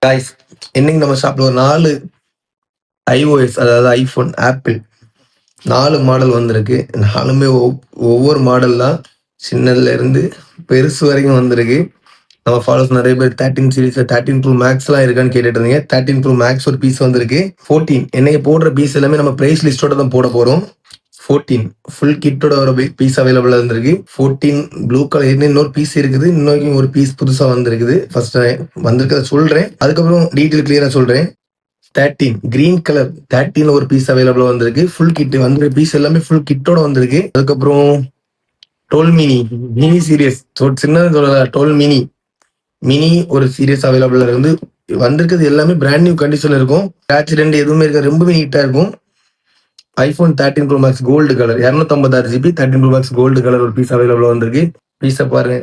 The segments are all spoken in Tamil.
காய்ஸ், இன்னைக்கு நம்ம ஷாப்ல ஒரு 4 iOS அதாவது ஐஃபோன், ஆப்பிள் 4 மாடல் வந்திருக்கு. 4மே ஒவ்வொரு மாடல் தான். சின்னதுல இருந்து பெருசு வரைக்கும் வந்திருக்கு. நம்ம ஃபாலோவர்ஸ் நிறைய பேர் 13 சீரிஸ்ல 13 ப்ரோ மேக்ஸ்லாம் இருக்கான்னு கேட்டுட்டு இருந்தீங்க. 13 ப்ரோ மேக்ஸ் ஒரு பீஸ் வந்திருக்கு. 14 இன்னைக்கு போடுற பீஸ் எல்லாமே நம்ம பிரைஸ் லிஸ்டோட தான் போட போறோம். 14 ஃபுல் கிட்டோட ஒரு பீஸ் அவைலபிளா இருந்திருக்கு. 14 ப்ளூ கலர் இன்னொரு பீஸ் இருக்குது. இன்னொரு ஒரு பீஸ் புதுசா வந்திருக்குது. ஃபர்ஸ்ட் வந்திருக்கிறத சொல்றேன், அதுக்கப்புறம் டீட்டெயில் கிளியரா சொல்றேன். 13 கிரீன் கலர் 13 ஒரு பீஸ் அவைலபிளா வந்திருக்கு. ஃபுல் கிட் வந்து பீஸ் எல்லாமே ஃபுல் கிட்டோட வந்திருக்கு. அதுக்கப்புறம் 12 மினி சீரியஸ், சின்னது சொல்லல, 12 மினி ஒரு சீரியஸ் அவைலபிளா இருந்து வந்திருக்கிறது. எல்லாமே பிராண்ட் நியூ கண்டிஷன்ல இருக்கும். ஆக்சிடென்ட் எதுவுமே இருக்காது, ரொம்பவே நீட்டா இருக்கும். IPhone 13 pro max gold colour 256 GB 13 pro max gold colour ஒரு பீஸ் அவைலபிளா வந்திருக்கு. பீஸை பாருங்க.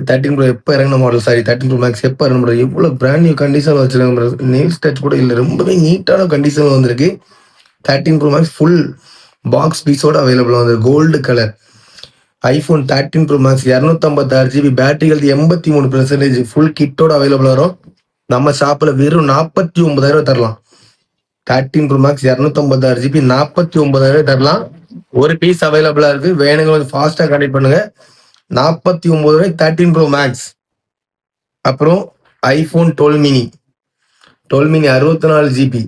13 ப்ரோ எப்போ இறங்கின மாடல், 13 ப்ரோ மேக்ஸ் எப்போ இறங்கின மாடல், எவ்வளோ பிராண்ட் நியூ கண்டிஷன் வச்சிருக்காங்க. நெயில்ஸ் டச் கூட இல்லை, ரொம்பவே நீட்டான கண்டிஷன் வந்திருக்கு. 13 ப்ரோ மேக்ஸ் ஃபுல் பாக்ஸ் பீஸோட அவைலபிளா வந்திருக்கு. Gold colour iPhone 13 pro max 256 GB, battery health 83%, full கிட்டோட அவைலபிளா வரும். நம்ம ஷாப்ல வெறும் 49,000 தரலாம். 13 ப்ரோ மேக்ஸ் 256 GB 49,000 தரலாம். ஒரு பீஸ் அவைலபிளா இருக்கு. வேணுங்க வந்து ஃபாஸ்டா கான்டாக்ட் பண்ணுங்க. 49,000 13 ப்ரோ மேக்ஸ். அப்புறம் ஐபோன் 12 மினி 64 GB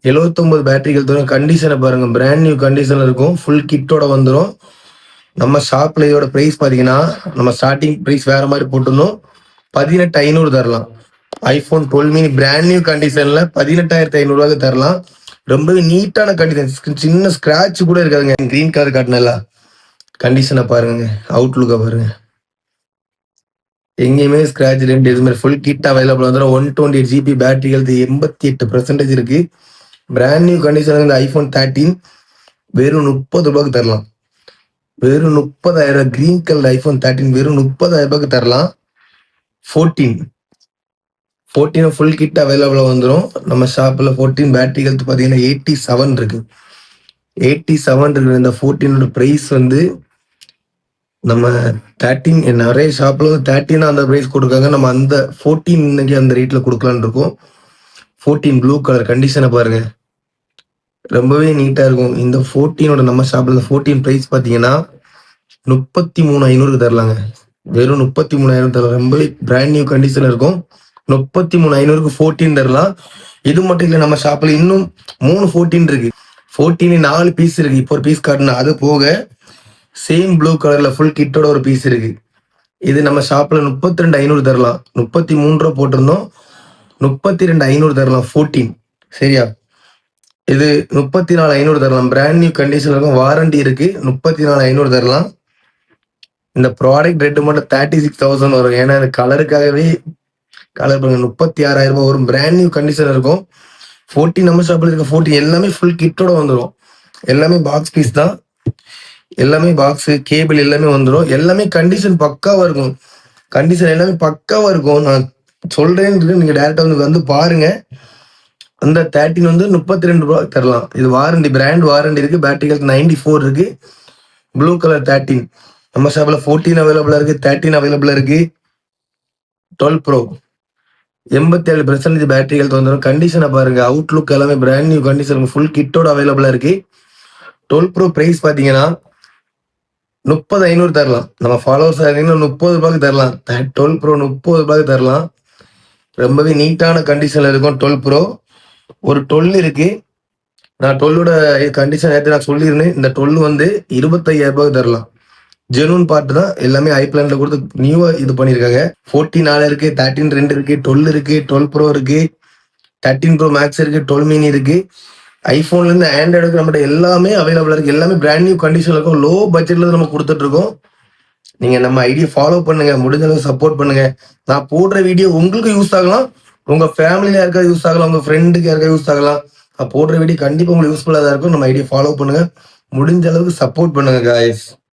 79 பேட்டரிகள் தரும். கண்டிஷனை பாருங்க, பிராண்ட் நியூ கண்டிஷன்ல இருக்கும். ஃபுல் கிட்டோட வந்துடும். நம்ம ஷாப்ல இதோட பிரைஸ் பாத்தீங்கன்னா, நம்ம ஸ்டார்டிங் பிரைஸ் வேற மாதிரி போட்டிருந்தோம். 18,500 தரலாம். ஐபோன் 12 மினி பிராண்ட் நியூ கண்டிஷன்ல 18,500 தரலாம். ரொம்பவே நீட்டான கண்டிஷன், சின்ன ஸ்கிராட்ச் கூட இருக்காதுங்க. கிரீன் கலர் காட்டினல கண்டிஷனை பாருங்க, அவுட்லுக்கை பாருங்க, எங்கேயுமே ஸ்கிராட்ச் ரெண்டு எதுவுமே. ஃபுல் கிட் அவைலபிள் வந்துடும். 128 GB பேட்டரி ஹெல்த் 88% இருக்கு. பிராண்ட் நியூ கண்டிஷன் இந்த ஐபோன் 13 வெறும் 30 ரூபாய்க்கு தரலாம். வெறும் 30,000 கிரீன் கலர் ஐபோன் 13 வெறும் 30,000 தரலாம். 14 ஃபுல் கிட் அவைலபிளா வந்துடும் நம்ம ஷாப்ல. 14 பேட்டரி ஹெல்த் பாத்தீங்கன்னா 87 இருக்கு. 87 இருக்கு. இந்த 14 பிரைஸ் வந்து நம்ம 13 நிறைய ஷாப்ல வந்து 13 அந்த பிரைஸ் கொடுக்காங்க. நம்ம அந்த 14 இன்னைக்கு அந்த ரேட்ல கொடுக்கலான்னு இருக்கோம். 14 ப்ளூ கலர் கண்டிஷனை பாருங்க, ரொம்பவே நீட்டா இருக்கும். இந்த 14 நம்ம ஷாப்ல இந்த 14 பிரைஸ் பாத்தீங்கன்னா 33,500 தரலாங்க. வெறும் 33,000 தரலாம். ரொம்பவே பிராண்ட் நியூ கண்டிஷன்ல இருக்கும். 33,500 14 தரலாம். இது மட்டும் இல்ல, நம்ம ஷாப்ல இன்னும் 3 14 இருக்கு. 14 4 பீஸ் இருக்கு. இப்போ ஒரு பீஸ் காட்டினா அது போக சேம் ப்ளூ கலர்ல ஃபுல் கிட்டோட ஒரு பீஸ் இருக்கு. இது நம்ம ஷாப்ல 32,500 தரலாம். 33 ரூபா போட்டிருந்தோம், 32,500 தரலாம். 14 சரியா? இது 34,500 தரலாம். பிராண்ட் நியூ கண்டிஷன்ல இருக்கும். வாரண்டி இருக்கு. 34,500 தரலாம். இந்த ப்ராடக்ட் ரேட்டு மட்டும் 36,000 வரும். ஏன்னா இந்த கலருக்காகவே கலர் பண்ணுங்க. 36,000 ரூபாய் வரும். பிராண்ட் நியூ கண்டிஷன் இருக்கும். 14 நம்ம ஷாப்ல இருக்க 14 எல்லாமே ஃபுல் கிட்டோட வந்துடும். எல்லாமே பாக்ஸ் பீஸ் தான். எல்லாமே பாக்ஸ் கேபிள் எல்லாமே வந்துடும். எல்லாமே கண்டிஷன் பக்காவா இருக்கும். கண்டிஷன் எல்லாமே பக்காவா இருக்கும். நான் சொல்றேன், நீங்க டைரக்டா வந்து பாருங்க. அந்த 13 வந்து 32 ரூபாய் தரலாம். இது வாரண்டி, பிராண்ட் வாரண்டி இருக்கு. பேட்டரி ஹெல்த் 94 இருக்கு. ப்ளூ கலர் 13 நம்ம ஷாப்ல 14 அவைலபிளா இருக்கு. 13 அவைலபிளா இருக்கு. 12 ப்ரோ 87% பேட்டரி ஹெல்த் வந்துடும். கண்டிஷனை பாருங்க, அவுட்லுக் எல்லாமே பிராண்ட் நியூ கண்டிஷன், ஃபுல் கிட்டோட அவைலபிளா இருக்கு. 12 ப்ரோ பிரைஸ் பாத்தீங்கன்னா 30,500 தரலாம். நம்ம ஃபாலோவர்ஸ் 30 ரூபாய்க்கு தரலாம். 12 ப்ரோ 30 ரூபாய்க்கு தரலாம். ரொம்பவே நீட்டான கண்டிஷன்ல இருக்கும். 12 ப்ரோ ஒரு 12 இருக்கு. நான் 12ஓட கண்டிஷன் நேற்று நான் சொல்லியிருந்தேன். இந்த 12 வந்து 25,000 தரலாம். ஜெனூன் பார்ட் தான். எல்லாமே ஐ பிளான்ல கொடுத்து நியூவா இது பண்ணிருக்காங்க. 14 4 இருக்கு, 13 2 இருக்கு, 12 இருக்கு, 12 ப்ரோ இருக்கு, 13 ப்ரோ மேக்ஸ் இருக்கு, 12 மினி இருக்கு. ஐபோன்ல இருந்து ஆண்ட்ராய்டுக்கு நம்மகிட்ட எல்லாமே அவைலபிளா இருக்கு. எல்லாமே பிராண்ட் நியூ கண்டிஷன்ல இருக்கும். லோ பட்ஜெட்ல நம்ம கொடுத்துட்டு இருக்கோம். நீங்க நம்ம ஐடியா ஃபாலோ பண்ணுங்க, முடிஞ்ச அளவு சப்போர்ட் பண்ணுங்க. நான் போடுற வீடியோ உங்களுக்கு யூஸ் ஆகலாம், உங்க ஃபேமிலியில யாருக்காவது யூஸ் ஆகலாம், உங்க ஃப்ரெண்டுக்கு யாருக்காவது யூஸ் ஆகலாம். நான் போடுற வீடியோ கண்டிப்பா உங்களுக்கு யூஸ்ஃபுல்லா தான் இருக்கும். நம்ம ஐடியா ஃபாலோ பண்ணுங்க, முடிஞ்ச அளவுக்கு சப்போர்ட் பண்ணுங்க காய்ஸ்.